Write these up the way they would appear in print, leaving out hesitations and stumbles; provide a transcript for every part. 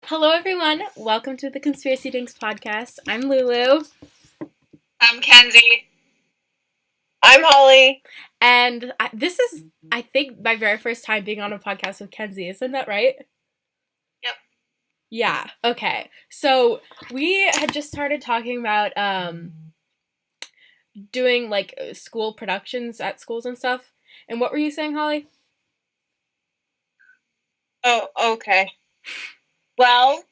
Hello, everyone. Welcome to the Conspiracy Dinks podcast. I'm Lulu, I'm Kenzie. I'm Holly. and this is, I think, my very first time being on a podcast with Kenzie. Isn't that right? Yep. Yeah. Okay. So we had just started talking about doing like school productions at schools and stuff. And what were you saying, Holly? Oh, okay. Well,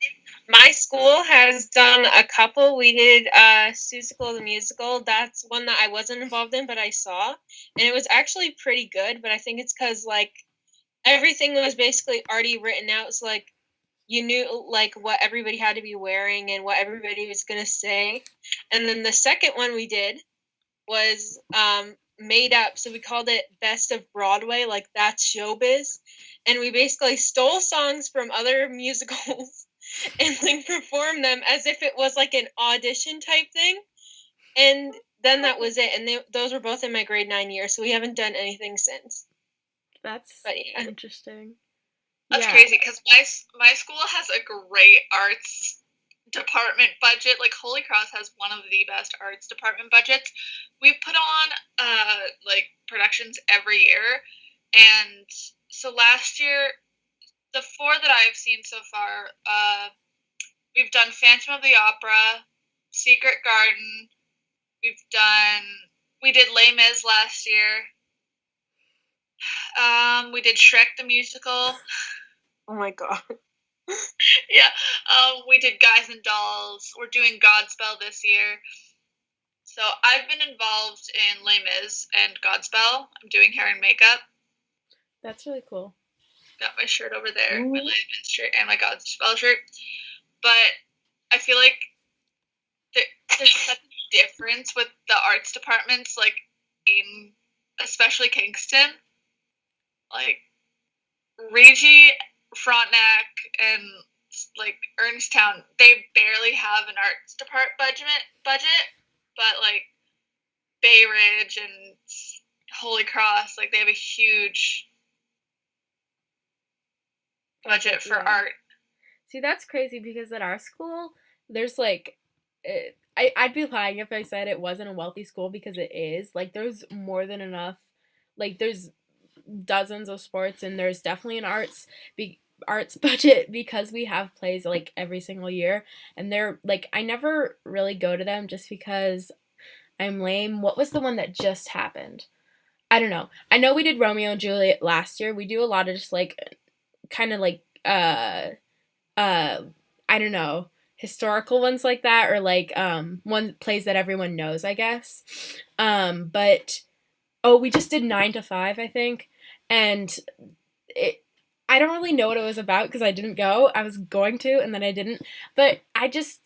my school has done a couple. We did Seussical the Musical. That's one that I wasn't involved in, but I saw. And it was actually pretty good, but I think it's because, everything was basically already written out. So, you knew, what everybody had to be wearing and what everybody was going to say. And then the second one we did was made up. So we called it Best of Broadway, like that's showbiz. And we basically stole songs from other musicals and performed them as if it was like an audition type thing. And then that was it. And those were both in my grade 9 year, so we haven't done anything since. That's interesting. That's crazy because my school has a great arts department budget. Like Holy Cross has one of the best arts department budgets. We put on productions every year, and so last year, the four that I've seen so far, we've done Phantom of the Opera, Secret Garden. We did Les Mis last year. We did Shrek the Musical. Oh my god. Yeah. We did Guys and Dolls. We're doing Godspell this year. So I've been involved in Les Mis and Godspell. I'm doing hair and makeup. That's really cool. Got my shirt over there, my Les Mis shirt and my Godspell shirt. But I feel like there's such a difference with the arts departments, like in especially Kingston. Like Regi, Frontenac, and like Ernstown, they barely have an arts department budget, but like Bay Ridge and Holy Cross, like they have a huge budget for art. See, that's crazy because at our school, there's I'd be lying if I said it wasn't a wealthy school because it is. Like, there's more than enough. Like, there's dozens of sports and there's definitely an arts budget because we have plays like every single year, and they're like, I never really go to them just because I'm lame. What was the one that just happened? I don't know. I know we did Romeo and Juliet last year. We do a lot of just like kind of like I don't know, historical ones like that, or like one plays that everyone knows, I guess. But oh, we just did 9 to 5, I think, and it. I don't really know what it was about because I didn't go. I was going to, and then I didn't. But I guess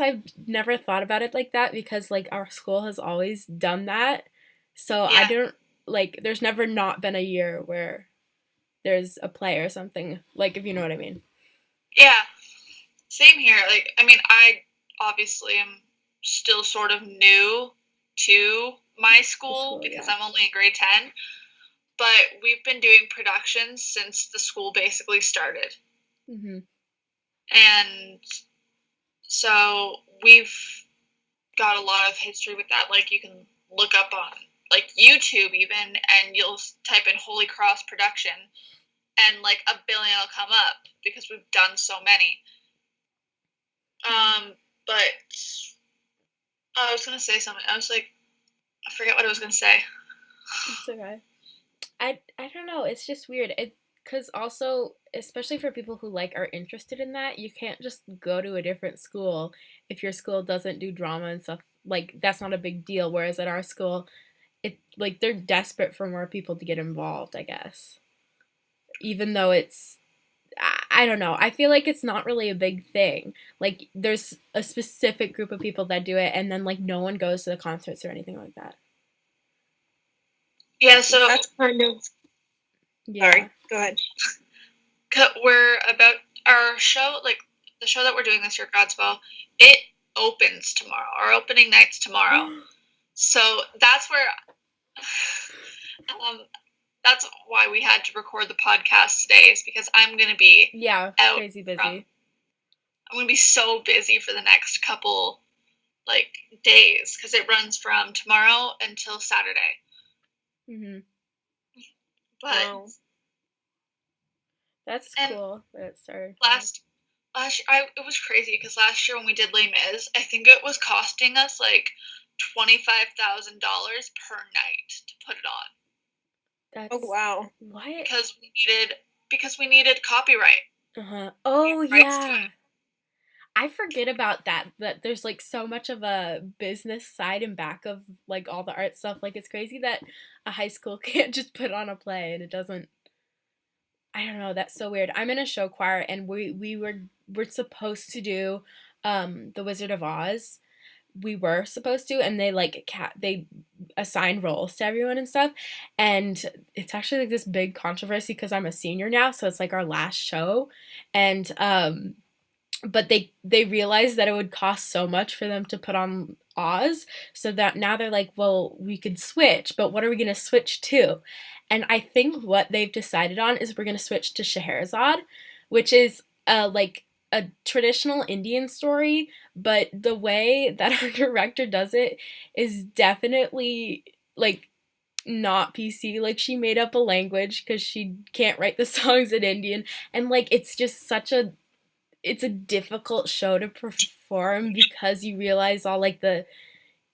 I've never thought about it like that because like our school has always done that. So Yeah. I don't like. There's never not been a year where there's a play or something, like, if you know what I mean. Yeah. Same here. Like, I mean, I obviously am still sort of new to my school because I'm only in grade 10, but we've been doing productions since the school basically started. Mm-hmm. And so we've got a lot of history with that. Like, you can look up on like YouTube even, and you'll type in Holy Cross production, and like a billion will come up because we've done so many. But I was gonna say something. I was like, I forget what I was gonna say. It's okay. I don't know. It's just weird. Because also, especially for people who like are interested in that, you can't just go to a different school if your school doesn't do drama and stuff. Like, that's not a big deal. Whereas at our school, it like they're desperate for more people to get involved, I guess. Even though it's I don't know. I feel like it's not really a big thing. Like, there's a specific group of people that do it, and then like no one goes to the concerts or anything like that. Yeah, so that's kind of. Yeah. Sorry, go ahead. We're about our show, like the show that we're doing this year, Godspell. It opens tomorrow. Our opening night's tomorrow. So that's where, that's why we had to record the podcast today, is because I'm gonna be out crazy busy I'm going to be so busy for the next couple, like, days, because it runs from tomorrow until Saturday. Mm-hmm. But Wow. That's cool that it started. last year, it was crazy because last year when we did Les Mis, I think it was costing us like $25,000 per night to put it on. That's Oh wow. what? Because we needed copyright. Oh yeah. I forget about that there's like so much of a business side and back of like all the art stuff. Like it's crazy that a high school can't just put on a play and it doesn't. I don't know, that's so weird. I'm in a show choir and we're supposed to do The Wizard of Oz. We were supposed to, and they like they assign roles to everyone and stuff, and it's actually like this big controversy because I'm a senior now, so it's like our last show, and but they realized that it would cost so much for them to put on Oz, so that now they're like, well, we could switch, but what are we gonna switch to? And I think what they've decided on is we're gonna switch to Scheherazade, which is like a traditional Indian story, but the way that our director does it is definitely like not PC. Like she made up a language because she can't write the songs in Indian, and like it's a difficult show to perform because you realize all like the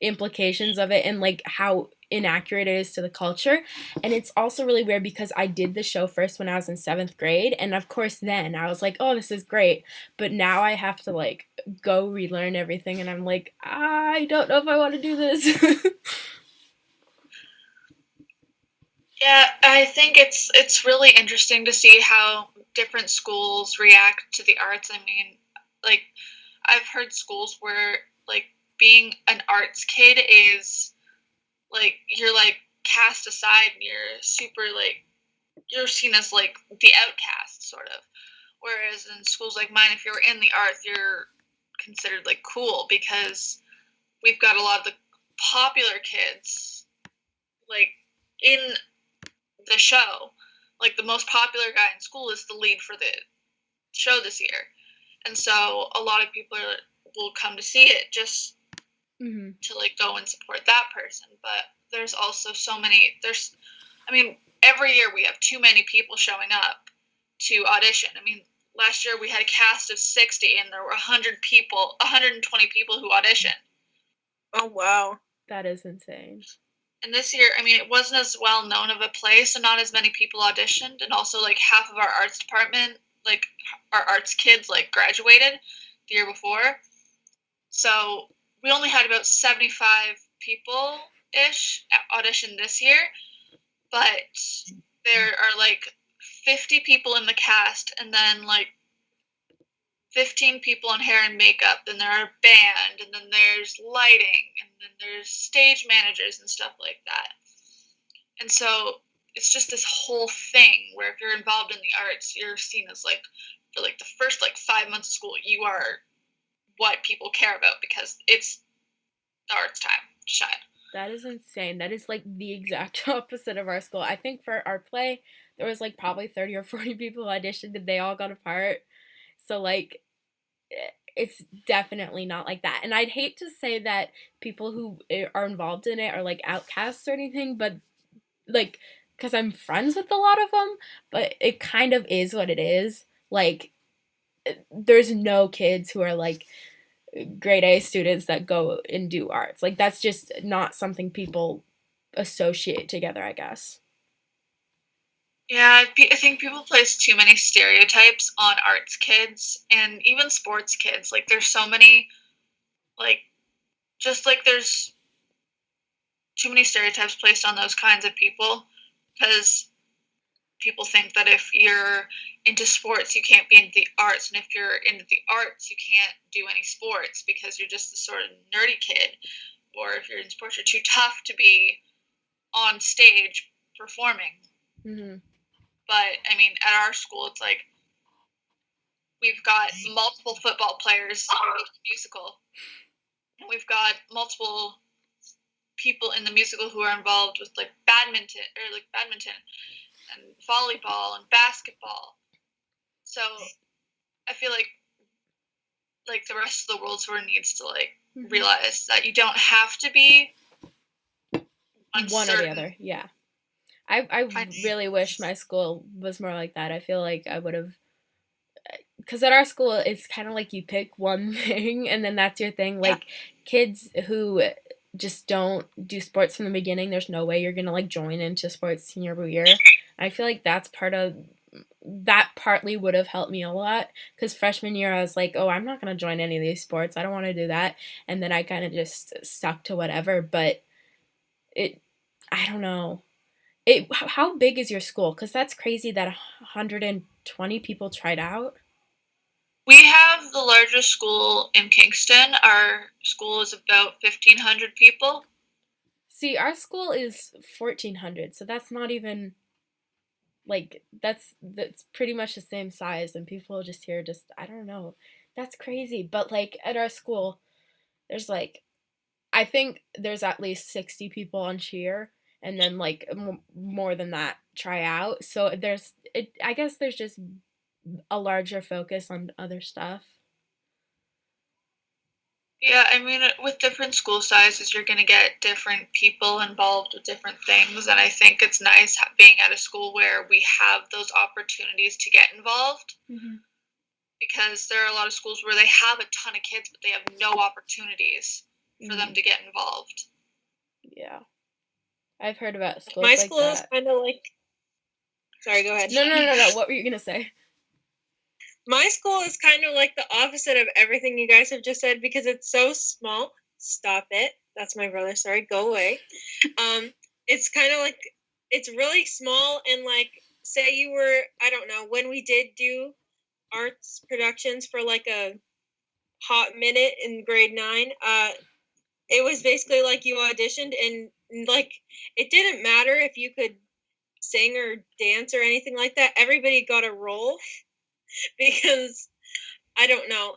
implications of it and like how inaccurate it is to the culture. And it's also really weird because I did the show first when I was in 7th grade, and of course then I was like, oh, this is great, but now I have to like go relearn everything, and I'm like, I don't know if I want to do this. Yeah, I think it's really interesting to see how different schools react to the arts. I mean, like I've heard schools where like being an arts kid is like you're like cast aside and you're super like you're seen as like the outcast sort of. Whereas in schools like mine, if you're in the arts, you're considered like cool because we've got a lot of the popular kids like in the show. Like the most popular guy in school is the lead for the show this year, and so a lot of people will come to see it just to like go and support that person. But there's also so many. I mean, every year we have too many people showing up to audition. I mean, last year we had a cast of 60, and there were 120 people who auditioned. Oh wow. That is insane. And this year, I mean, it wasn't as well known of a play, so not as many people auditioned, and also like half of our arts department, like our arts kids, like graduated the year before. So we only had about 75 people ish audition this year, but there are like 50 people in the cast, and then like 15 people in hair and makeup, then there are band, and then there's lighting, and then there's stage managers and stuff like that. And so it's just this whole thing where if you're involved in the arts, you're seen as like for like the first like 5 months of school, you are what people care about because it's the arts time to shine. That is insane. That is like the exact opposite of our school. I think for our play, there was like probably 30 or 40 people who auditioned and they all got a part. So like it's definitely not like that. And I'd hate to say that people who are involved in it are like outcasts or anything, but like because I'm friends with a lot of them, but it kind of is what it is. Like there's no kids who are like grade A students that go and do arts. Like that's just not something people associate together, I guess. Yeah, I think people place too many stereotypes on arts kids and even sports kids. Like, there's so many, like, just like there's too many stereotypes placed on those kinds of people because people think that if you're into sports, you can't be into the arts, and if you're into the arts, you can't do any sports because you're just the sort of nerdy kid, or if you're in sports, you're too tough to be on stage performing. Mm-hmm. But I mean, at our school, it's like we've got multiple football players in the musical. We've got multiple people in the musical who are involved with like badminton and volleyball and basketball. So I feel like like the rest of the world sort of needs to like realize that you don't have to be one or the other. Yeah. I really wish my school was more like that. I feel like I would have, because at our school it's kind of like you pick one thing and then that's your thing. Like kids who just don't do sports from the beginning, there's no way you're gonna like join into sports senior year. I feel like that's that partly would have helped me a lot, because freshman year I was like, oh, I'm not gonna join any of these sports, I don't want to do that, and then I kind of just stuck to whatever. But I don't know. How big is your school? Because that's crazy that 120 people tried out. We have the largest school in Kingston. Our school is about 1,500 people. See, our school is 1,400, so that's not even, like, that's pretty much the same size, and people just here just, I don't know. That's crazy. But, like, at our school, there's, like, I think there's at least 60 people on cheer, and then, like, more than that try out. So I guess there's just a larger focus on other stuff. Yeah, I mean, with different school sizes, you're going to get different people involved with different things, and I think it's nice being at a school where we have those opportunities to get involved, because there are a lot of schools where they have a ton of kids, but they have no opportunities for them to get involved. Yeah. I've heard about schools My like school that. is kind of like... Sorry, go ahead. No. What were you going to say? My school is kind of like the opposite of everything you guys have just said, because it's so small. Stop it. That's my brother. Sorry, go away. It's kind of like, it's really small, and like, say you were, I don't know, when we did do arts productions for like a hot minute in grade 9, it was basically like you auditioned, and like, it didn't matter if you could sing or dance or anything like that. Everybody got a role. Because I don't know,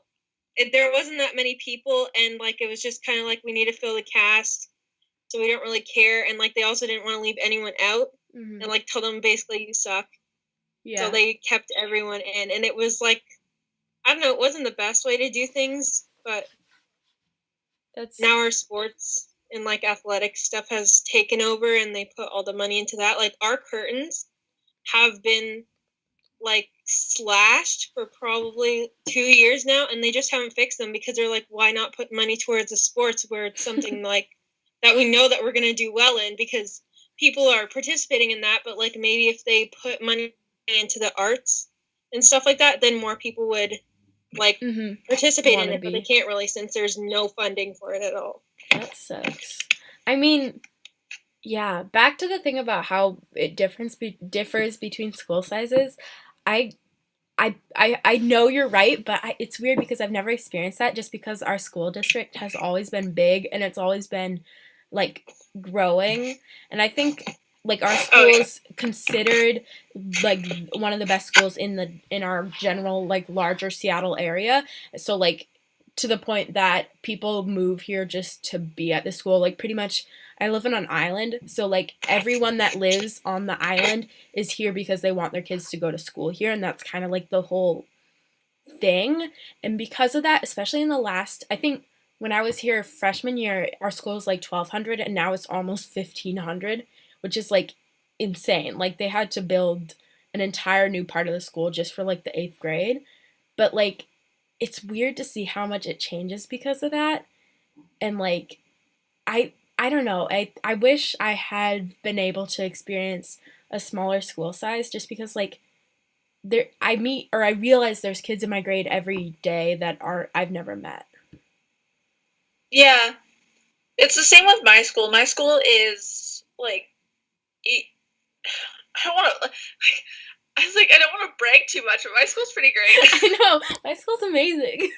there wasn't that many people, and like it was just kind of like we need to fill the cast, so we don't really care, and like they also didn't want to leave anyone out, and like tell them basically you suck. Yeah. So they kept everyone in, and it was like, I don't know, it wasn't the best way to do things, but now our sports and like athletic stuff has taken over, and they put all the money into that. Like our curtains have been like slashed for probably 2 years now, and they just haven't fixed them, because they're like, why not put money towards the sports where it's something like that we know that we're going to do well in, because people are participating in that, but like maybe if they put money into the arts and stuff like that, then more people would like participate in it, but they can't really, since there's no funding for it at all. That sucks. I mean, yeah, back to the thing about how it differs between school sizes. I know you're right, but it's weird because I've never experienced that, just because our school district has always been big, and it's always been like growing, and I think like our school is considered like one of the best schools in our general like larger Seattle area. So like to the point that people move here just to be at the school. Like pretty much, I live on an island, so like everyone that lives on the island is here because they want their kids to go to school here, and that's kind of like the whole thing. And because of that, especially in the last, I think when I was here freshman year, our school was like 1,200, and now it's almost 1,500, which is like insane. Like they had to build an entire new part of the school just for like the 8th grade. But like it's weird to see how much it changes because of that. And like I don't know. I wish I had been able to experience a smaller school size, just because like I realize there's kids in my grade every day that I've never met. Yeah. It's the same with my school. My school is like, I don't want to, I was like, I don't want to brag too much, but my school's pretty great. I know. My school's amazing.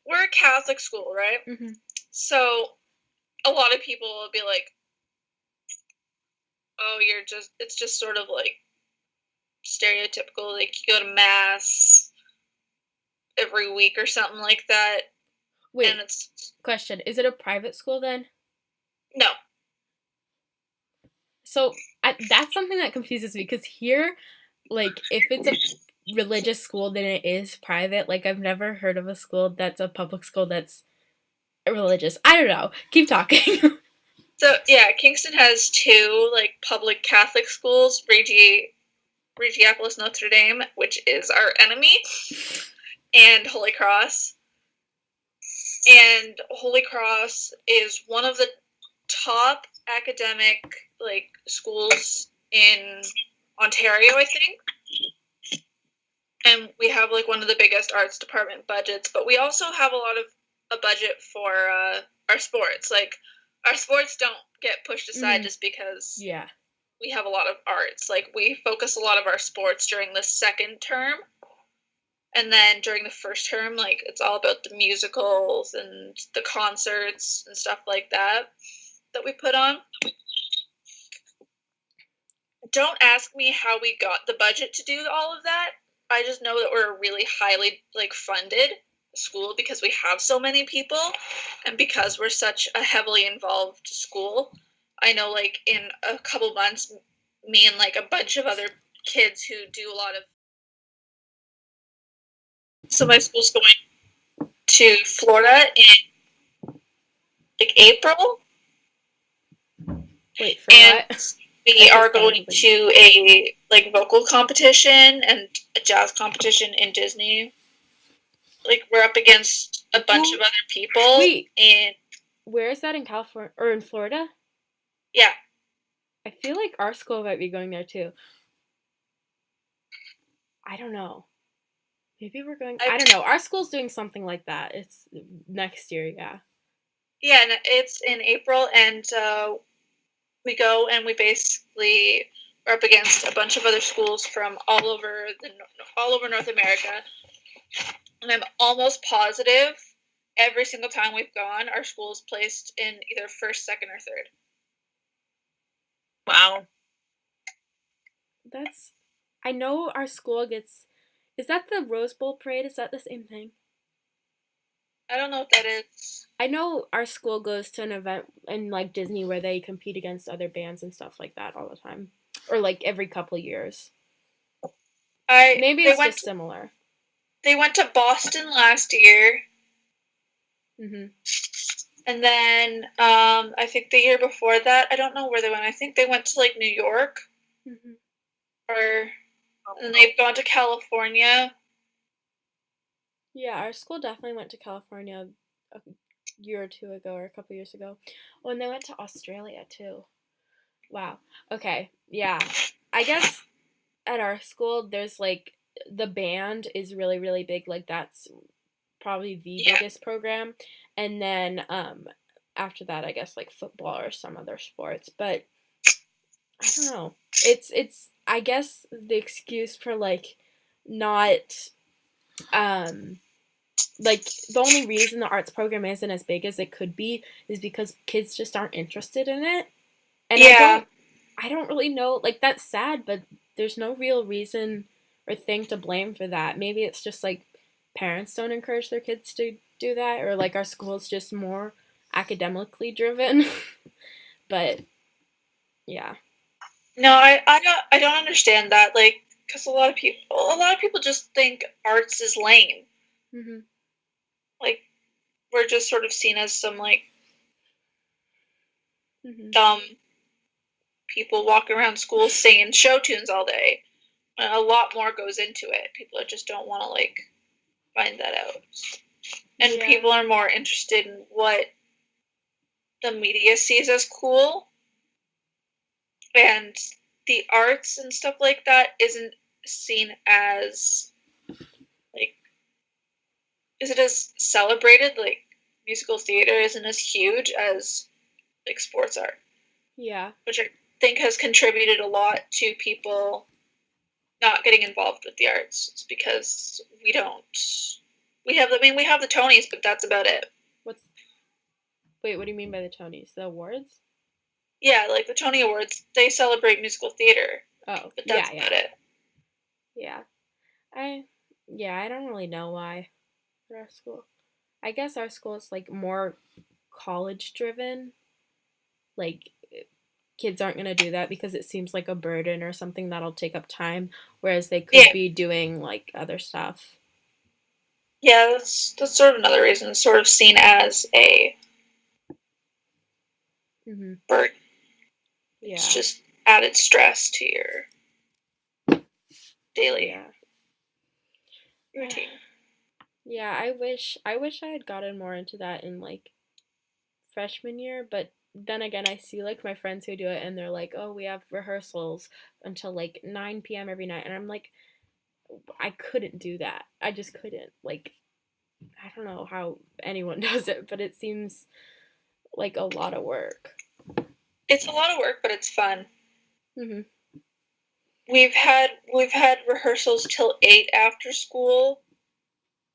We're a Catholic school, right? Mm-hmm. So a lot of people will be like, oh, it's just sort of like stereotypical, like you go to mass every week or something like that. Wait, and question, is it a private school then? No. So that's something that confuses me, because here, like, if it's religious school than it is private. Like, I've never heard of a school that's a public school that's religious. I don't know. Keep talking. So yeah, Kingston has two like public Catholic schools, Regiopolis Notre Dame, which is our enemy, and Holy Cross. And Holy Cross is one of the top academic like schools in Ontario, I think. And we have like one of the biggest arts department budgets, but we also have a budget for our sports. Like our sports don't get pushed aside just because Yeah. we have a lot of arts. Like we focus a lot of our sports during the second term. And then during the first term, like it's all about the musicals and the concerts and stuff like that we put on. Don't ask me how we got the budget to do all of that. I just know that we're a really highly like funded school because we have so many people and because we're such a heavily involved school. I know like in a couple months, me and like a bunch of other kids who do a lot of. So my school's going to Florida in like April. Wait, for what? We are going to a like vocal competition and a jazz competition in Disney. Like we're up against a bunch of other people. Wait, and where is that in California or in Florida? Yeah. I feel like our school might be going there too. I don't know. Maybe we're going. I don't know. Our school's doing something like that. It's next year, yeah. Yeah, and it's in April, and we go and we basically are up against a bunch of other schools from all over North America. And I'm almost positive every single time we've gone, our school is placed in either first, second, or third. Wow. I know our school gets. Is that the Rose Bowl parade? Is that the same thing? I don't know what that is. I know our school goes to an event in like Disney where they compete against other bands and stuff like that all the time, or like every couple of years. Maybe it's just similar. They went to Boston last year. Mhm. And then I think the year before that, I don't know where they went. I think they went to like New York, and they've gone to California. Yeah, our school definitely went to California a year or two ago, or a couple years ago. Oh, and they went to Australia too. Wow. Okay. Yeah. I guess at our school, there's like the band is really, really big. Like that's probably the biggest program. And then after that, I guess like football or some other sports. But I don't know. It's I guess the excuse for like not like the only reason the arts program isn't as big as it could be is because kids just aren't interested in it. And I don't really know, like that's sad, but there's no real reason or thing to blame for that. Maybe it's just like parents don't encourage their kids to do that, or like our school's just more academically driven. But yeah. No, I don't understand that. Like, because a lot of people just think arts is lame. Mm-hmm. Like, we're just sort of seen as some like dumb people walking around school singing show tunes all day. And a lot more goes into it. People just don't want to like find that out. And people are more interested in what the media sees as cool. And the arts and stuff like that isn't seen as like, is it as celebrated? Like musical theater isn't as huge as like sports are. Yeah. Which I think has contributed a lot to people not getting involved with the arts. It's because we have the Tonys, but that's about it. Wait, what do you mean by the Tonys? The awards? Yeah, like the Tony Awards, they celebrate musical theater. Oh, but that's about it. Yeah. I don't really know why for our school. I guess our school is like more college driven. Like kids aren't going to do that because it seems like a burden or something that'll take up time, whereas they could Yeah. be doing like other stuff. Yeah, that's sort of another reason. It's sort of seen as a Mm-hmm. burden. Yeah. It's just added stress to your daily routine. Yeah, I wish I had gotten more into that in like freshman year, but then again, I see like my friends who do it and they're like, "Oh, we have rehearsals until like 9 p.m. every night." And I'm like, I couldn't do that. I just couldn't. Like, I don't know how anyone does it, but it seems like a lot of work. It's a lot of work, but it's fun. Mhm. We've had rehearsals till 8 after school.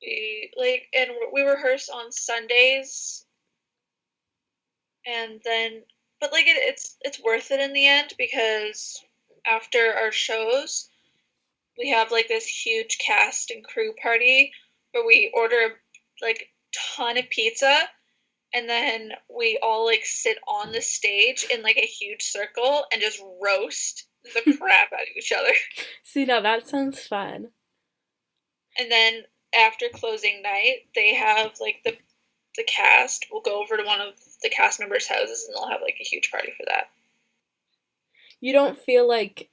We rehearse on Sundays, and then but like it's worth it in the end because after our shows we have like this huge cast and crew party where we order like ton of pizza, and then we all like sit on the stage in like a huge circle and just roast the crap out of each other. See, now that sounds fun. And then after closing night, they have like the cast will go over to one of the cast members' houses and they'll have like a huge party for that. You don't feel like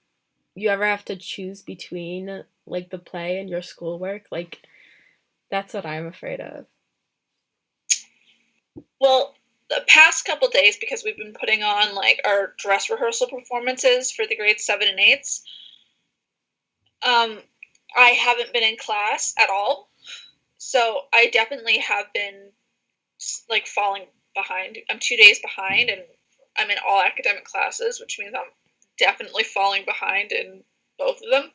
you ever have to choose between like the play and your schoolwork? Like, that's what I'm afraid of. Well, the past couple days, because we've been putting on like our dress rehearsal performances for the grades 7 and 8s, I haven't been in class at all. So I definitely have been like falling behind. I'm 2 days behind, and I'm in all academic classes, which means I'm definitely falling behind in both of them.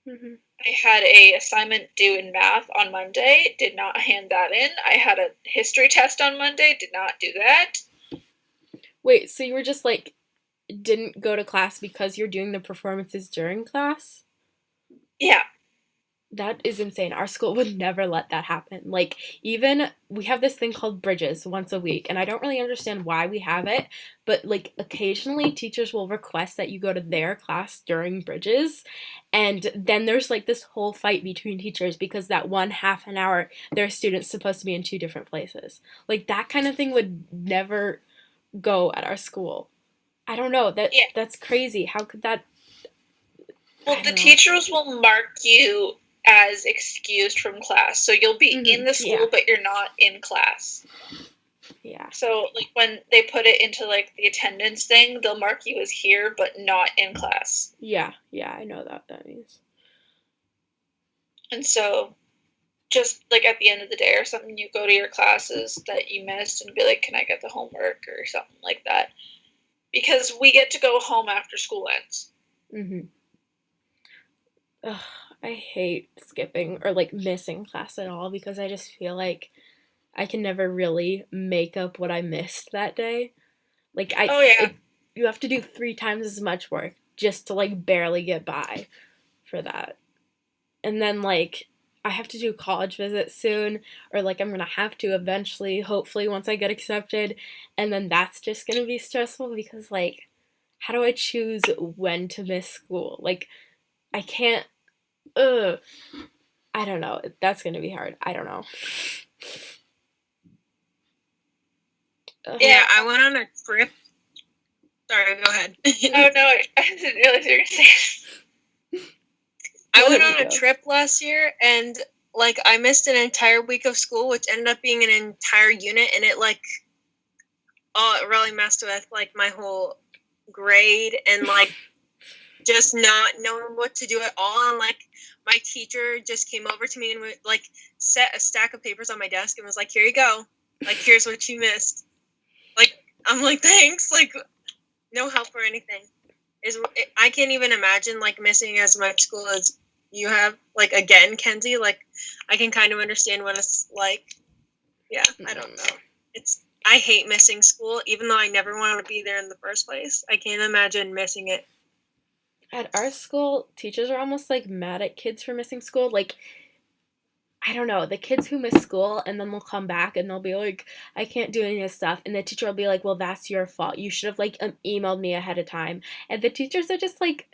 Mm-hmm. I had a assignment due in math on Monday, did not hand that in. I had a history test on Monday, did not do that. Wait, so you were just like, didn't go to class because you're doing the performances during class? Yeah. That is insane. Our school would never let that happen. Like, even we have this thing called bridges once a week, and I don't really understand why we have it, but like occasionally teachers will request that you go to their class during bridges, and then there's like this whole fight between teachers because that one half an hour their students supposed to be in two different places. Like that kind of thing would never go at our school. I don't know. That's crazy. How could that? Well, the teachers will mark you as excused from class. So you'll be in the school, but you're not in class. Yeah. So, like, when they put it into, like, the attendance thing, they'll mark you as here, but not in class. Yeah, I know that means. And so, just, like, at the end of the day or something, you go to your classes that you missed and be like, can I get the homework or something like that? Because we get to go home after school ends. Mm-hmm. Ugh, I hate skipping or like missing class at all because I just feel like I can never really make up what I missed that day. Like you have to do 3 times as much work just to like barely get by for that. And then like I have to do college visits soon, or like I'm gonna have to eventually, hopefully once I get accepted, and then that's just gonna be stressful because like how do I choose when to miss school? Like I can't. Ugh. I don't know. That's gonna be hard. I don't know. Yeah, I went on a trip. Sorry, go ahead. Oh no, I didn't realize you were gonna say. I went on a trip last year, and like I missed an entire week of school, which ended up being an entire unit, and it really messed with like my whole grade and like just not knowing what to do at all. And like my teacher just came over to me and like set a stack of papers on my desk and was like, "Here you go. Like here's what you missed." Like I'm like, "Thanks." Like no help or anything. I can't even imagine like missing as much school as you have. Like again, Kenzie, like I can kind of understand what it's like. Yeah, I don't know. I hate missing school, even though I never wanted to be there in the first place. I can't imagine missing it. At our school, teachers are almost like mad at kids for missing school. Like I don't know, the kids who miss school and then they'll come back and they'll be like, I can't do any of this stuff. And the teacher will be like, well, that's your fault. You should have like emailed me ahead of time. And the teachers are just like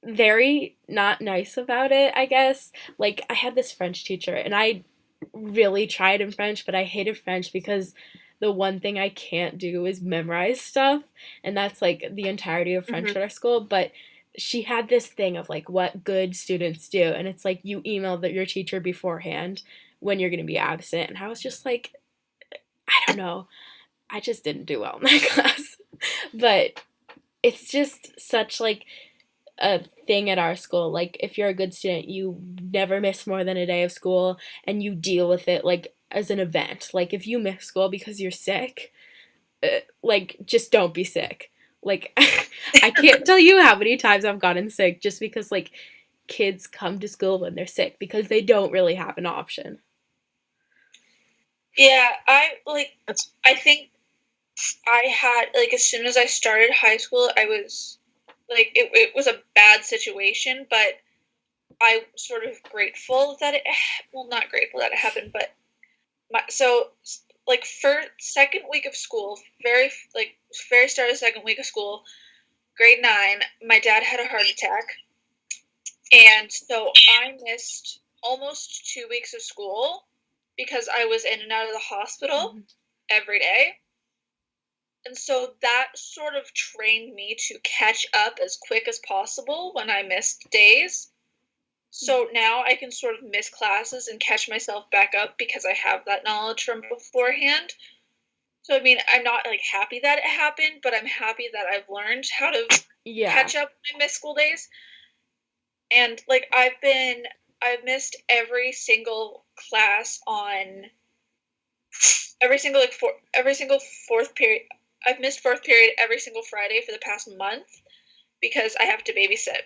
very not nice about it, I guess. Like, I had this French teacher and I really tried in French, but I hated French because the one thing I can't do is memorize stuff. And that's like the entirety of French at our school. But she had this thing of like what good students do, and it's like you email your teacher beforehand when you're going to be absent. And I was just like, I don't know, I just didn't do well in that class. But it's just such like a thing at our school. Like, if you're a good student, you never miss more than a day of school, and you deal with it like as an event. Like, if you miss school because you're sick, like, just don't be sick. Like, I can't tell you how many times I've gotten sick just because, like, kids come to school when they're sick because they don't really have an option. Yeah, I think I had, like, as soon as I started high school, I was, like, it was a bad situation, but I'm sort of grateful that not grateful that it happened, but like, for second week of school, very start of second week of school, grade 9, my dad had a heart attack, and so I missed almost 2 weeks of school because I was in and out of the hospital every day. And so that sort of trained me to catch up as quick as possible when I missed days. So now I can sort of miss classes and catch myself back up because I have that knowledge from beforehand. So, I mean, I'm not, like, happy that it happened, but I'm happy that I've learned how to catch up when I miss school days. And, like, I've missed every single class on every single fourth period. I've missed fourth period every single Friday for the past month because I have to babysit.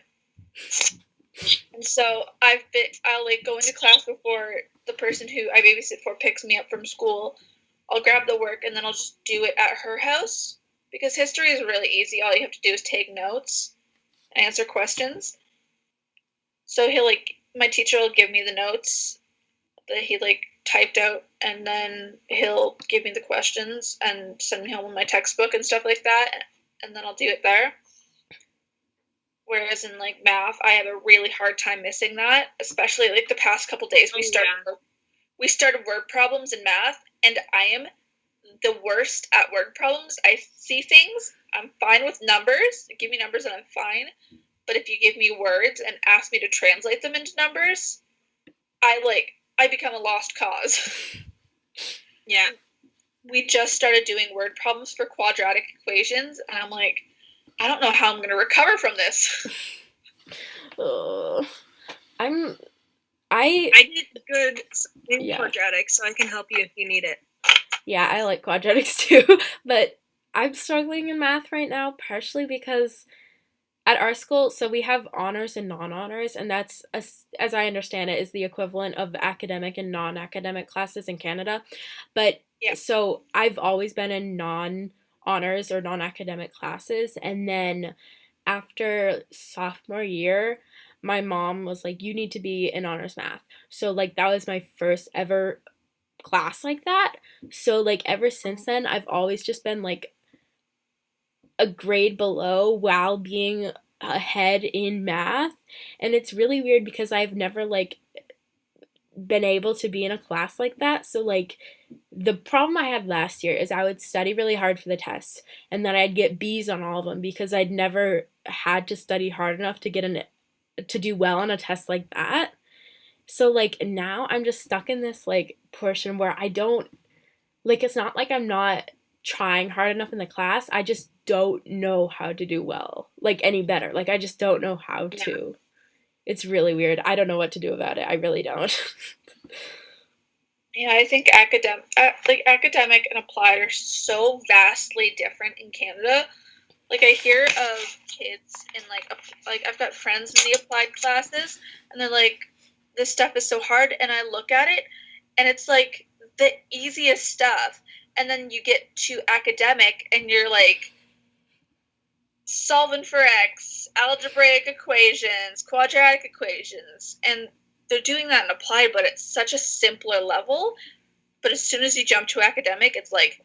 And so I'll like go into class before the person who I babysit for picks me up from school. I'll grab the work and then I'll just do it at her house because history is really easy. All you have to do is take notes, answer questions. So my teacher will give me the notes that he like typed out, and then he'll give me the questions and send me home with my textbook and stuff like that, and then I'll do it there. Whereas in like math, I have a really hard time missing that, especially like the past couple days. We started word problems in math, and I am the worst at word problems. I see things, I'm fine with numbers. Give me numbers and I'm fine. But if you give me words and ask me to translate them into numbers, I become a lost cause. Yeah. We just started doing word problems for quadratic equations, and I'm like, I don't know how I'm going to recover from this. I did good in quadratics, so I can help you if you need it. Yeah, I like quadratics too, but I'm struggling in math right now, partially because at our school, so we have honors and non-honors, and that's, as I understand it, is the equivalent of academic and non-academic classes in Canada. But so I've always been in non-honors or non-academic classes, and then after sophomore year, my mom was like, you need to be in honors math. So like that was my first ever class like that. So like ever since then, I've always just been like a grade below while being ahead in math. And it's really weird because I've never like been able to be in a class like that. So like the problem I had last year is I would study really hard for the tests, and then I'd get B's on all of them because I'd never had to study hard enough to do well on a test like that. So like now I'm just stuck in this like portion where I don't, like, it's not like I'm not trying hard enough in the class, I just don't know how to do well, like, any better. Like, I just don't know how to. It's really weird. I don't know what to do about it. I really don't. Yeah, I think academic and applied are so vastly different in Canada. Like, I hear of kids in like I've got friends in the applied classes, and they're like, this stuff is so hard, and I look at it, and it's like the easiest stuff, and then you get to academic, and you're like solving for x, algebraic equations, quadratic equations, and they're doing that in applied, but it's such a simpler level. But as soon as you jump to academic, it's like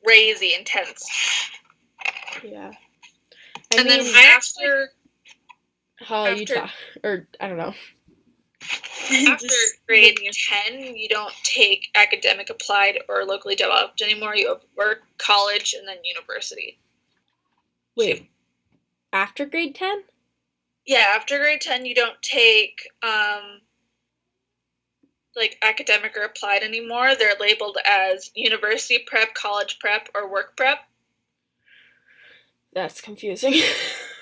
crazy intense. Yeah. And then after you talk, or I don't know. After grade 10, you don't take academic applied or locally developed anymore. You have work, college, and then university. Wait, after grade 10? Yeah, after grade 10, you don't take like academic or applied anymore. They're labeled as university prep, college prep, or work prep. That's confusing.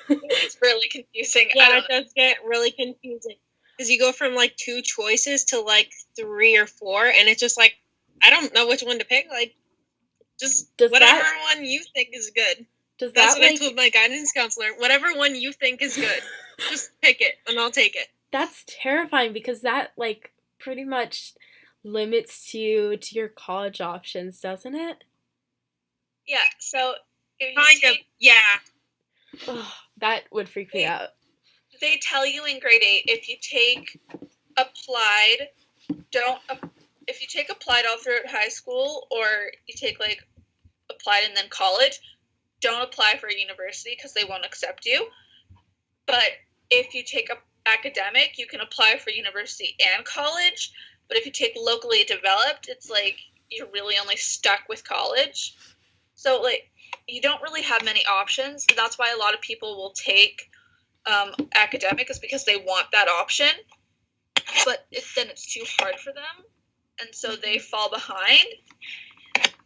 It's really confusing. Yeah, it does get really confusing. Because you go from, like, 2 choices to, like, 3 or 4, and it's just, like, I don't know which one to pick. Like, just whatever one you think is good. That's what I told my guidance counselor. Whatever one you think is good, just pick it, and I'll take it. That's terrifying, because that, like, pretty much limits you to your college options, doesn't it? Yeah, so if you Oh, that would freak me out. They tell you in grade 8, if you take applied, if you take applied all throughout high school, or you take, like, applied and then college, don't apply for a university because they won't accept you. But if you take academic, you can apply for university and college. But if you take locally developed, it's like you're really only stuck with college. So, like, you don't really have many options. That's why a lot of people will take academic, is because they want that option. But then it's too hard for them. And so they fall behind,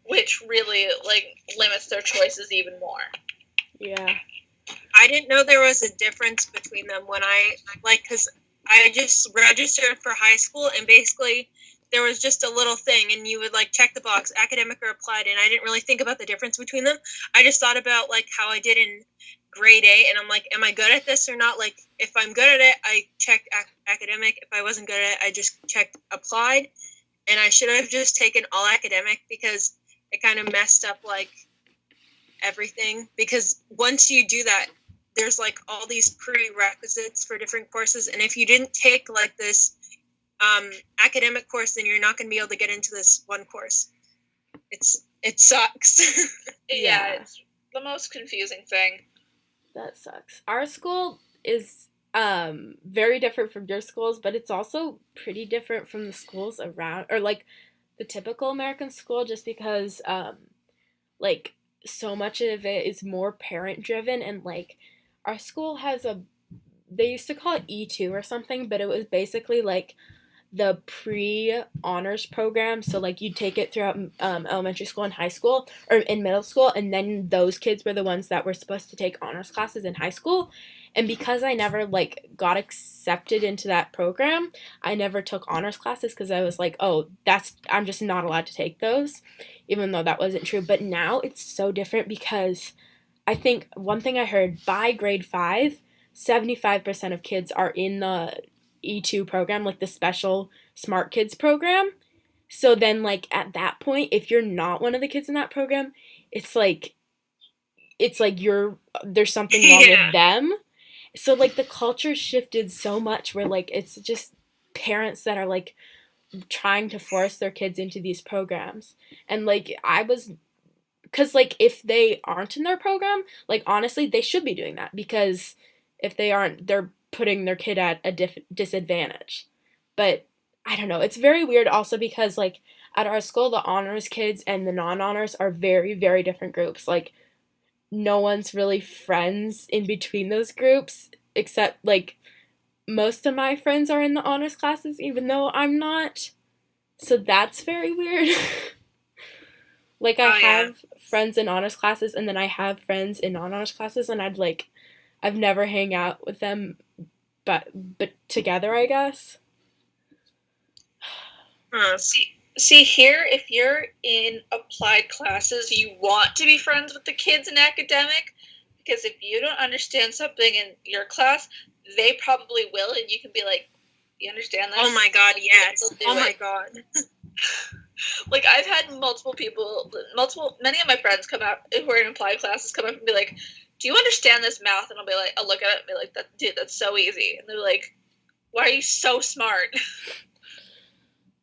which really, like, limits their choices even more. Yeah. I didn't know there was a difference between them when because I just registered for high school, and basically there was just a little thing, and you would, like, check the box, academic or applied, and I didn't really think about the difference between them. I just thought about, like, how I did in grade 8, and I'm like, am I good at this or not? Like, if I'm good at it, I checked academic. If I wasn't good at it, I just checked applied, and I should have just taken all academic, because it kind of messed up, like, everything. Because once you do that, there's, like, all these prerequisites for different courses, and if you didn't take, like, this academic course, then you're not going to be able to get into this one course. It sucks. Yeah, it's the most confusing thing. That sucks. Our school is very different from your schools, but it's also pretty different from the schools around, or, like, the typical American school, just because like, so much of it is more parent driven, and, like, our school has they used to call it E2 or something, but it was basically, like, the pre-honors program. So, like, you'd take it throughout elementary school and high school, or in middle school, and then those kids were the ones that were supposed to take honors classes in high school. And because I never, like, got accepted into that program, I never took honors classes, because I was like, oh, I'm just not allowed to take those, even though that wasn't true. But now it's so different, because I think one thing I heard, by grade 5, 75% of kids are in the E2 program, like the special smart kids program. So then, like, at that point, if you're not one of the kids in that program, it's like there's something wrong with them. So, like, the culture shifted so much where, like, it's just parents that are, like, trying to force their kids into these programs. And, like, because, like, if they aren't in their program, like, honestly, they should be doing that, because if they aren't, they're putting their kid at a disadvantage. But I don't know, it's very weird also, because, like, at our school, the honors kids and the non-honors are very, very different groups. Like, no one's really friends in between those groups, except, like, most of my friends are in the honors classes, even though I'm not. So that's very weird. Like, I have friends in honors classes, and then I have friends in non-honors classes, and I've never hang out with them, but together, I guess. See, here, if you're in applied classes, you want to be friends with the kids in academic, because if you don't understand something in your class, they probably will, and you can be like, you understand that? Oh my god, yes. Oh my god. Like, I've had many of my friends come out who are in applied classes come up and be like, do you understand this math? And I'll look at it and be like, dude, that's so easy. And they're like, Why are you so smart?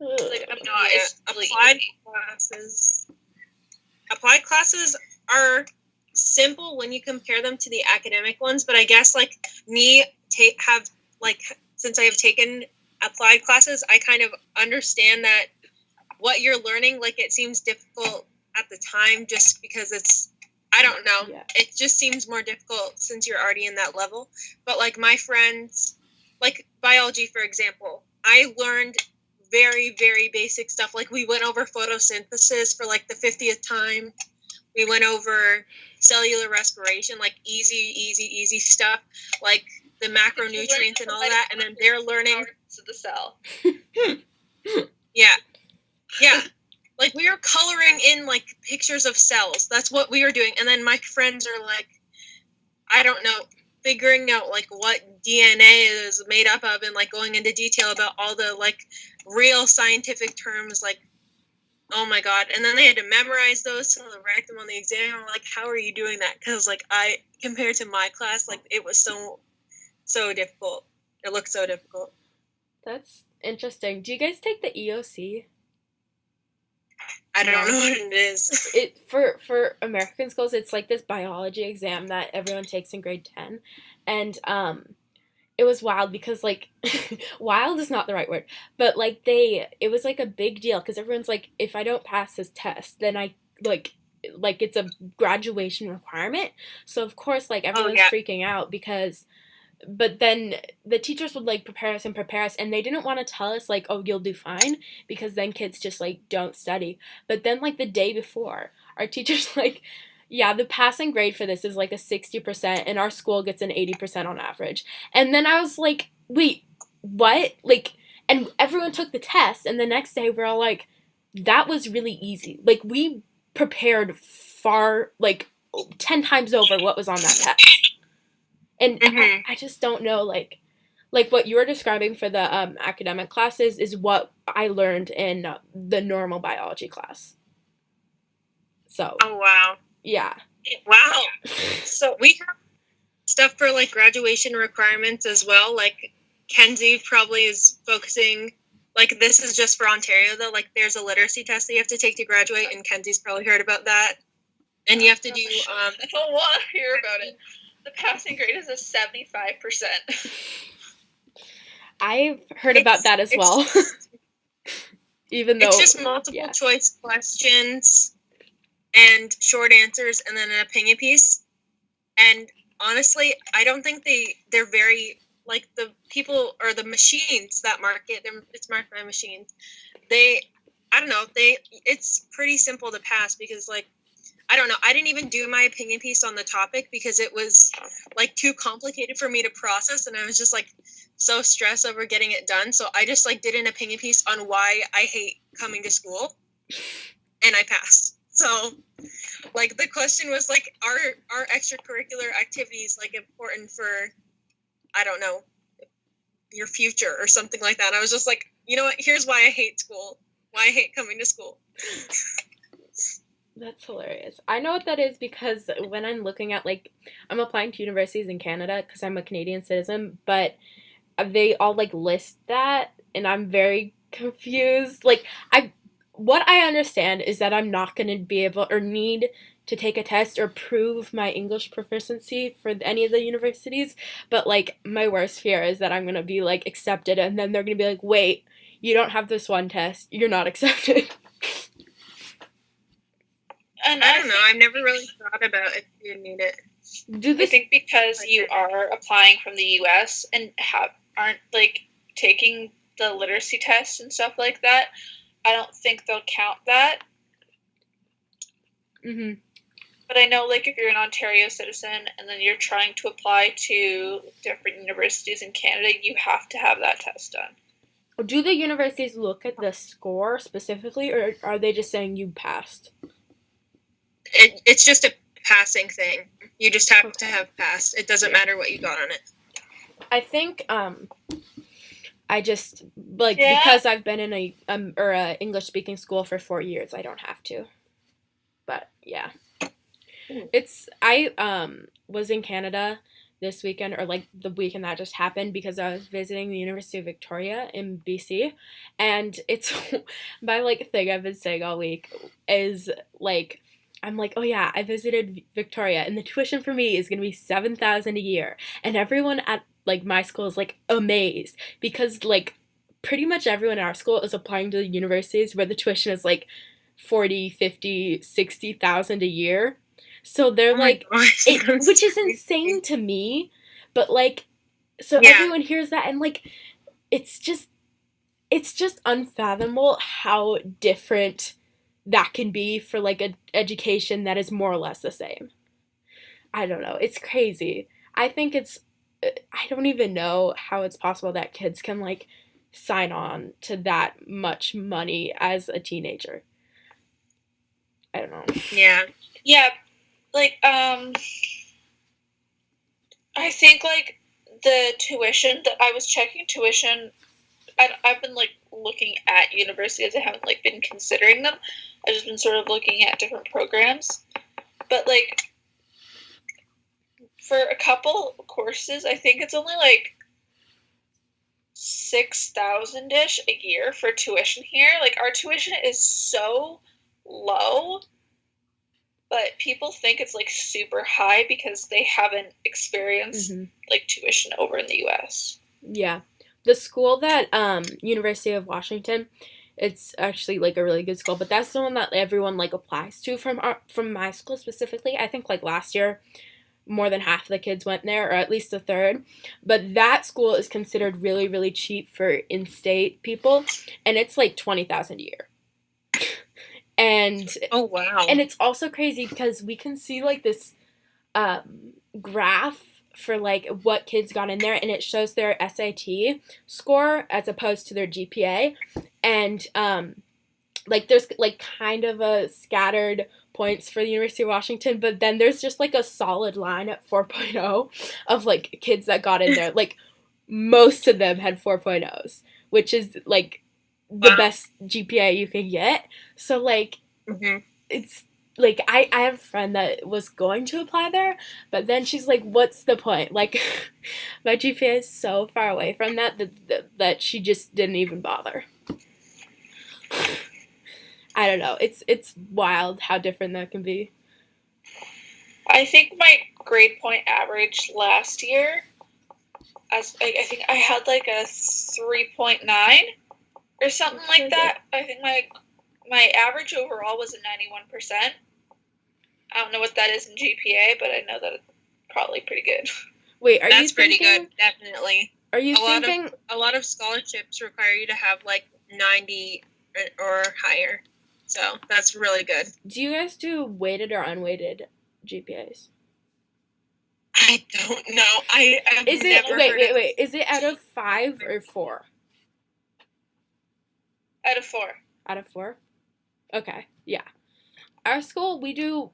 Like, I'm not. Yeah, It's really applied classes are simple when you compare them to the academic ones, but I guess like me have like since I have taken applied classes, I kind of understand that what you're learning, like it seems difficult at the time just because it's, I don't know, it just seems more difficult since you're already in that level. But like my friends, like biology for example, I learned very, very basic stuff. Like we went over photosynthesis for like the 50th time. We went over cellular respiration, like easy stuff, like the macronutrients and all that. And then they're learning to the cell. Yeah. Like we were coloring in like pictures of cells. That's what we were doing. And then my friends are like, I don't know, figuring out like what DNA is made up of and like going into detail about all the like real scientific terms, like, oh my god. And then they had to memorize those to write them on the exam. I'm like, how are you doing that? Because like compared to my class, like it was so difficult. It looked so difficult. That's interesting. Do you guys take the EOC? I don't know what it is. It for American schools, it's like this biology exam that everyone takes in grade 10, and it was wild because like wild is not the right word, but like it was like a big deal because everyone's like, if I don't pass this test, then I like it's a graduation requirement. So of course like everyone's freaking out because. But then the teachers would like prepare us, and they didn't want to tell us like, oh, you'll do fine, because then kids just like don't study. But then like the day before, our teachers like, yeah, the passing grade for this is like a 60%, and our school gets an 80% on average. And then I was like, wait, what? Like, and everyone took the test, and the next day we're all like, that was really easy. Like we prepared far like 10 times over what was on that test. And I just don't know, like what you were describing for the academic classes is what I learned in the normal biology class. So. Oh, wow. Yeah. Wow. So we have stuff for, like, graduation requirements as well. Like, Kenzie probably is focusing, like, this is just for Ontario, though. Like, there's a literacy test that you have to take to graduate, and Kenzie's probably heard about that. And you have to do... I don't want to hear about it. The passing grade is a 75%. I've heard about that as well. Even though it's just multiple choice questions and short answers and then an opinion piece. And honestly, I don't think they're very like the people or the machines that mark it. It's marked by machines. It's pretty simple to pass because like. I don't know. I didn't even do my opinion piece on the topic because it was like too complicated for me to process, and I was just like so stressed over getting it done. So I just like did an opinion piece on why I hate coming to school, and I passed. So like the question was like, are extracurricular activities like important for, I don't know, your future or something like that? And I was just like, you know what? Here's why I hate school. Why I hate coming to school. That's hilarious. I know what that is because when I'm looking at, like, I'm applying to universities in Canada because I'm a Canadian citizen, but they all, like, list that, and I'm very confused. Like, what I understand is that I'm not going to be able or need to take a test or prove my English proficiency for any of the universities, but, like, my worst fear is that I'm going to be, like, accepted, and then they're going to be like, wait, you don't have this one test, you're not accepted. And I don't know. I've never really thought about if you need it. I think because you are applying from the U.S. and aren't like taking the literacy tests and stuff like that, I don't think they'll count that. Mhm. But I know, like, if you're an Ontario citizen and then you're trying to apply to different universities in Canada, you have to have that test done. Do the universities look at the score specifically, or are they just saying you passed? It's just a passing thing. You just have to have passed. It doesn't matter what you got on it. I think I just like because I've been in a English speaking school for 4 years, I don't have to. But yeah. I was in Canada this weekend, or like the weekend that just happened, because I was visiting the University of Victoria in BC, and it's my like thing I've been saying all week is like, I'm like, oh yeah, I visited Victoria, and the tuition for me is gonna be 7,000 a year, and everyone at like my school is like amazed, because like pretty much everyone at our school is applying to the universities where the tuition is like 40, 50, 60,000 a year. So they're Oh my like, gosh, that's which is crazy. insane to me, but like, so Yeah. everyone hears that, and like, it's just, it's just unfathomable how different that can be for like an education that is more or less the same. I don't know. It's crazy. I think it's, I don't even know how it's possible that kids can like sign on to that much money as a teenager. I don't know. Yeah. Yeah, like I think like the tuition that I was checking tuition. I've been like looking at universities. I haven't like been considering them. I've just been sort of looking at different programs. But like for a couple courses, I think it's only like 6,000 ish a year for tuition here. Like our tuition is so low, but people think it's like super high because they haven't experienced like tuition over in the US. Yeah. The school that University of Washington, it's actually like a really good school, but that's the one that everyone like applies to from my school specifically. I think like last year more than half of the kids went there, or at least a third. But that school is considered really, really cheap for in-state people, and it's like 20,000 a year. And Oh wow. and it's also crazy because we can see like this graph for like what kids got in there, and it shows their SAT score as opposed to their GPA, and like there's like kind of a scattered points for the University of Washington, but then there's just like a solid line at 4.0 of like kids that got in there. Like most of them had 4.0s, which is like the best GPA you can get. So like it's like I have a friend that was going to apply there, but then she's like, what's the point? Like my GPA is so far away from that she just didn't even bother. I don't know. It's wild how different that can be. I think my grade point average last year, as I think I had like a 3.9 or something like that. I think my average overall was a 91%. I don't know what that is in GPA, but I know that it's probably pretty good. Wait, are That's you pretty thinking, good, definitely. Are you thinking a lot of scholarships require you to have like 90 or higher? So that's really good. Do you guys do weighted or unweighted GPAs? I don't know. I've Is it never wait? Is it out of 5 or 4? Out of 4. Out of 4? Okay, yeah. Our school, we do.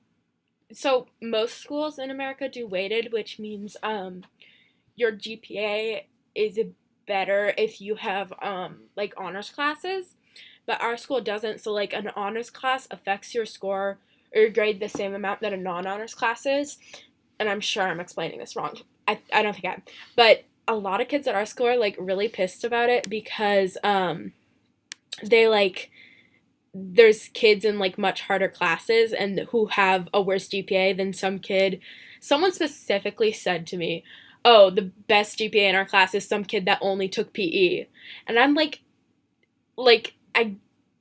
So most schools in America do weighted, which means your GPA is better if you have like honors classes. But our school doesn't, so like an honors class affects your score or your grade the same amount that a non-honors class is. And I'm sure I'm explaining this wrong. I don't think I am. But a lot of kids at our school are like really pissed about it because they like, there's kids in like much harder classes and who have a worse GPA than someone specifically said to me, oh, the best GPA in our class is some kid that only took PE. And I'm like I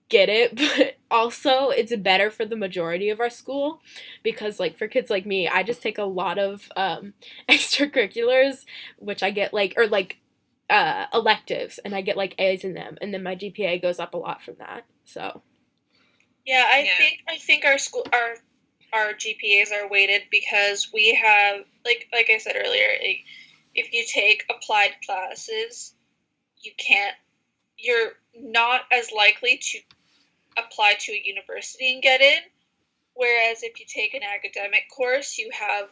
get it, but also it's better for the majority of our school because like for kids like me, I just take a lot of extracurriculars, which I get like, or like electives, and I get like A's in them, and then my GPA goes up a lot from that. So yeah, I think our GPAs are weighted because we have like I said earlier, if you take applied classes, you're not as likely to apply to a university and get in, whereas if you take an academic course, you have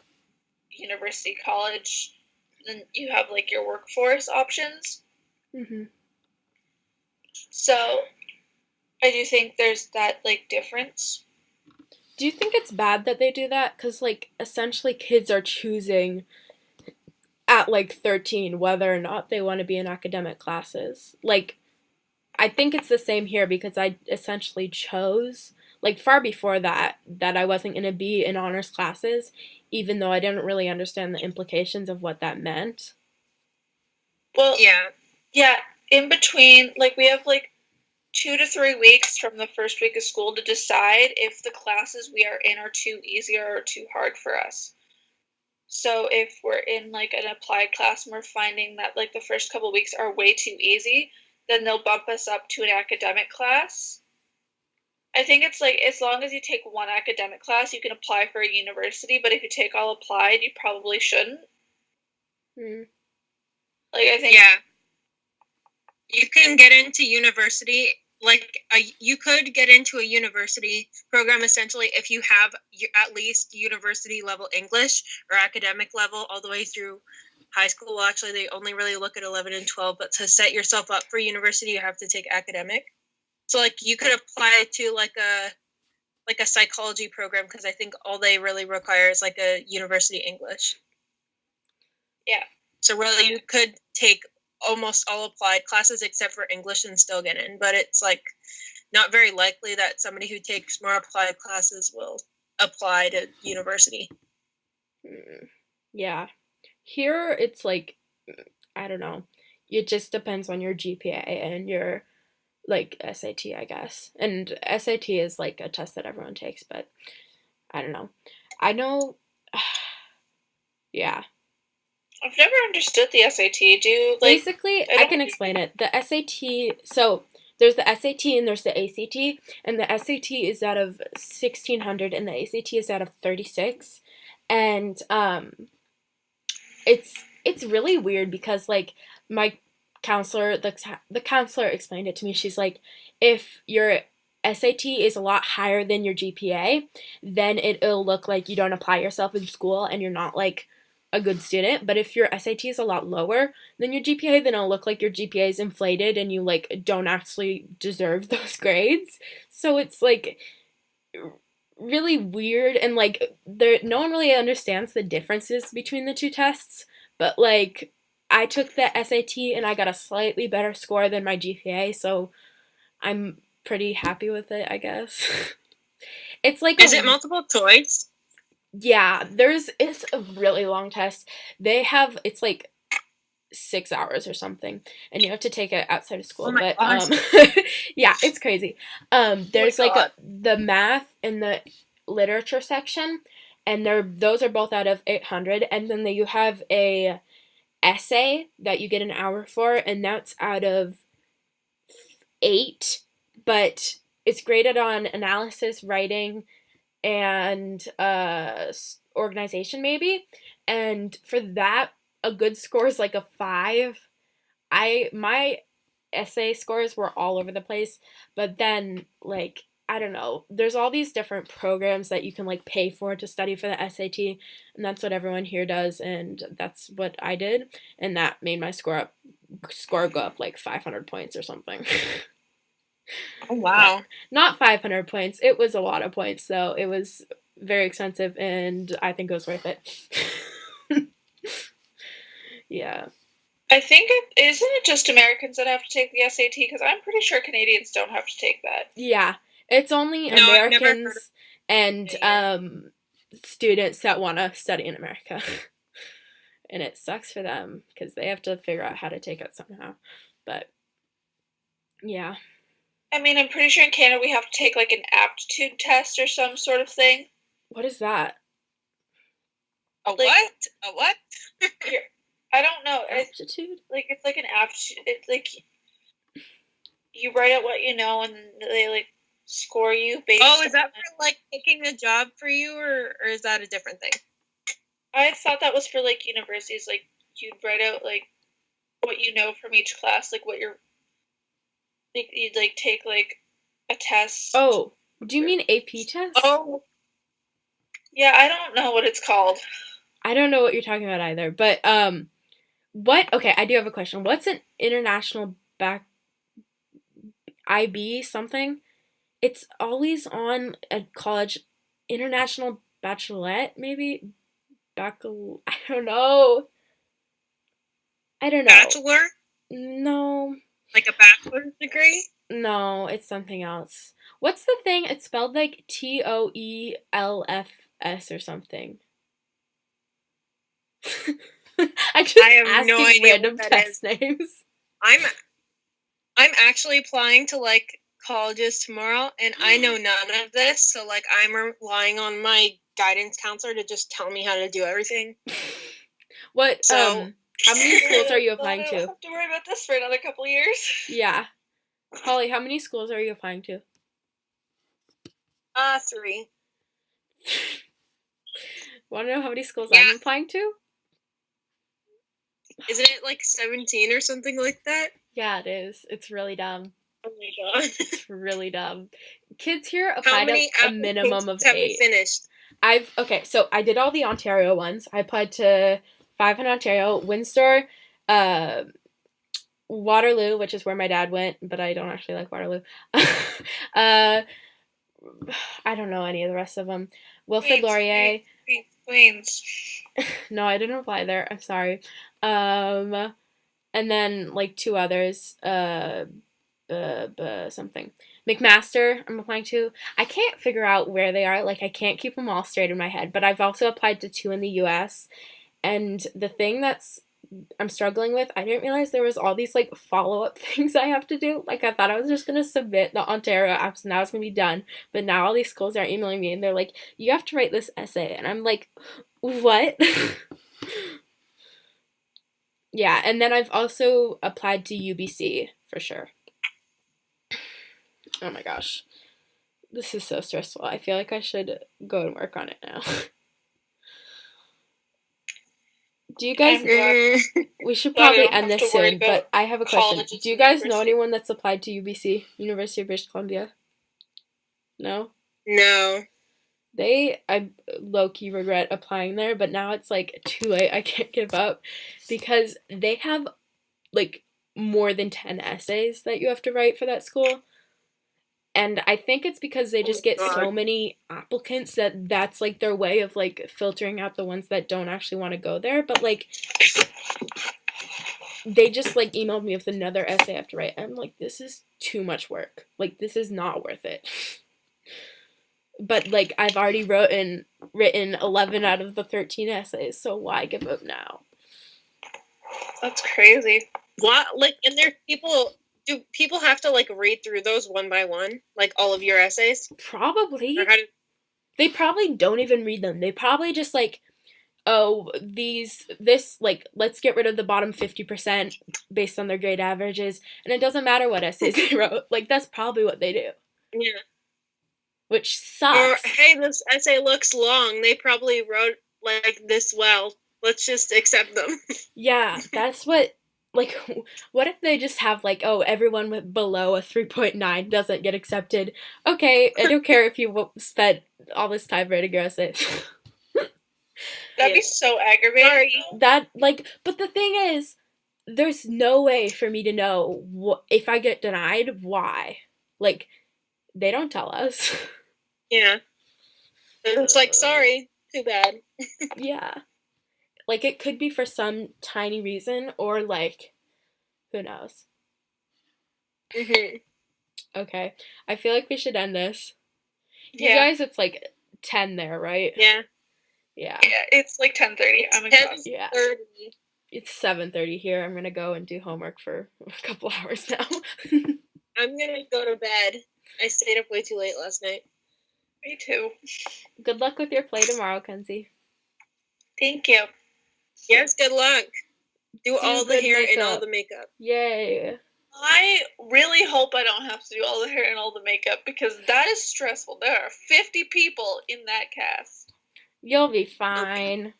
university, college, then you have like your workforce options. So I do think there's that like difference. Do you think it's bad that they do that? Because like essentially kids are choosing at like 13 whether or not they want to be in academic classes. Like, I think it's the same here because I essentially chose, like, far before that, that I wasn't going to be in honors classes, even though I didn't really understand the implications of what that meant. Well, Yeah. yeah, in between, like, we have like 2 to 3 weeks from the first week of school to decide if the classes we are in are too easy or too hard for us. So if we're in like an applied class and we're finding that like the first couple weeks are way too easy, then they'll bump us up to an academic class. I think it's like as long as you take one academic class, you can apply for a university, but if you take all applied, you probably shouldn't. Mm. Like, I think Yeah. You can get into university, you could get into a university program essentially if you have at least university level English or academic level all the way through high school. Well, actually, they only really look at 11 and 12, but to set yourself up for university, you have to take academic. So, like, you could apply to like a psychology program because I think all they really require is like a university English. Yeah. So really, you could take almost all applied classes except for English and still get in, but it's like not very likely that somebody who takes more applied classes will apply to university. Yeah. Here, it's like, I don't know. It just depends on your GPA and your, like, SAT, I guess. And SAT is like a test that everyone takes, but I don't know. I know, yeah. I've never understood the SAT. Basically, I can explain it. The SAT, so there's the SAT and there's the ACT, and the SAT is out of 1600 and the ACT is out of 36. And it's really weird because, like, my counselor, the counselor explained it to me. She's like, if your SAT is a lot higher than your GPA, then it'll look like you don't apply yourself in school and you're not like a good student. But if your SAT is a lot lower than your GPA, then it'll look like your GPA is inflated and you like don't actually deserve those grades. So it's like really weird, and like there no one really understands the differences between the two tests, but like I took the SAT and I got a slightly better score than my GPA, so I'm pretty happy with it, I guess. It's like Is it multiple choice? Yeah, it's a really long test. It's like 6 hours or something, and you have to take it outside of school. Oh my But gosh. yeah, it's crazy. There's like the math and the literature section, and those are both out of 800, and then you have a essay that you get an hour for, and that's out of 8, but it's graded on analysis, writing, and organization maybe. And for that, a good score is like a 5. My essay scores were all over the place, but then like I don't know, there's all these different programs that you can like pay for to study for the SAT, and that's what everyone here does, and that's what I did, and that made my score go up like 500 points or something. Oh, wow. Not 500 points. It was a lot of points, though. It was very expensive, and I think it was worth it. Yeah. I think isn't it just Americans that have to take the SAT? Because I'm pretty sure Canadians don't have to take that. Yeah. It's only No, I've never heard Americans and students that want to study in America. And it sucks for them because they have to figure out how to take it somehow. But, yeah. I mean, I'm pretty sure in Canada we have to take like an aptitude test or some sort of thing. What is that? A what? A what? I don't know. Aptitude? It's like an aptitude. It's like you write out what you know, and they like score you based. Oh, is that for like picking a job for you, or is that a different thing? I thought that was for like universities. Like you'd write out like what you know from each class, like what you're. Like, you'd like take like a test. Oh, do you mean AP test? Oh, yeah. I don't know what it's called. I don't know what you're talking about either. But what? Okay, I do have a question. What's an international IB something? It's always on a college international bachelorette, maybe. I don't know. I don't know. Bachelor? No. Like a bachelor's degree? No, it's something else. What's the thing? It's spelled like TOELFS or something. I just I have no asking idea random what that test names. I'm actually applying to like colleges tomorrow, and I know none of this, so like I'm relying on my guidance counselor to just tell me how to do everything. What So how many schools are you I applying don't to? have to worry about this for another couple of years. Yeah. Holly, how many schools are you applying to? 3. Want to know how many schools Yeah. I'm applying to? Isn't it like 17 or something like that? Yeah, it is. It's really dumb. Oh my god. It's really dumb. Kids here How apply many to a minimum of applications have 8. you finished? So I did all the Ontario ones. I applied to 5 in Ontario, Windsor, Waterloo, which is where my dad went, but I don't actually like Waterloo. I don't know any of the rest of them. Wilfrid Laurier. Queens. No, I didn't apply there. I'm sorry. And then like 2 others. Something. McMaster, I'm applying to. I can't figure out where they are. Like, I can't keep them all straight in my head. But I've also applied to 2 in the U.S. And the thing I'm struggling with, I didn't realize there was all these like follow-up things I have to do. Like, I thought I was just gonna submit the Ontario apps and that was gonna be done. But now all these schools are emailing me and they're like, you have to write this essay. And I'm like, what? Yeah, and then I've also applied to UBC for sure. Oh my gosh. This is so stressful. I feel like I should go and work on it now. Do you guys... We should probably end this soon, but I have a question. Do you guys know anyone that's applied to UBC, University of British Columbia? No? No. I low-key regret applying there, but now it's like too late. I can't give up because they have like more than 10 essays that you have to write for that school. And I think it's because they just get so many applicants that's like their way of like filtering out the ones that don't actually want to go there. But like they just like emailed me with another essay I have to write. I'm like, this is too much work. Like, this is not worth it. But like I've already written 11 out of the 13 essays, so why give up now? That's crazy. What? Like, and there do people have to like read through those one by one, like all of your essays? Probably. They probably don't even read them. They probably just like, oh, this like, let's get rid of the bottom 50% based on their grade averages, and it doesn't matter what essays they wrote. Like, that's probably what they do. Yeah. Which sucks. Or, hey, this essay looks long. They probably wrote like this well. Let's just accept them. Yeah, that's what. Like, what if they just have, like, oh, everyone with below a 3.9 doesn't get accepted? Okay, I don't care if you spent all this time writing your essays. That'd be so aggravating. But the thing is, there's no way for me to know if I get denied, why. Like, they don't tell us. Yeah. It's like, sorry, too bad. Yeah. Like, it could be for some tiny reason, or, like, who knows? Mm-hmm. Okay. I feel like we should end this. Yeah. You guys, it's, like, 10 there, right? Yeah. Yeah. Yeah, it's like 10:30. I'm exhausted. Yeah. It's 7:30 here. I'm gonna go and do homework for a couple hours now. I'm gonna go to bed. I stayed up way too late last night. Me too. Good luck with your play tomorrow, Kenzie. Thank you. Yes, good luck. Do all the hair and all the makeup. Yay. I really hope I don't have to do all the hair and all the makeup because that is stressful. There are 50 people in that cast. You'll be fine.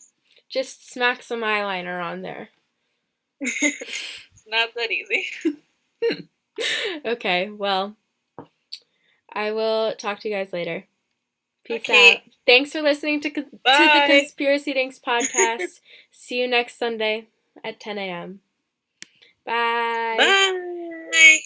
Just smack some eyeliner on there. It's not that easy. Okay, well, I will talk to you guys later. Peace out. Thanks for listening to the Conspiracy Dinks podcast. See you next Sunday at 10 a.m. Bye. Bye.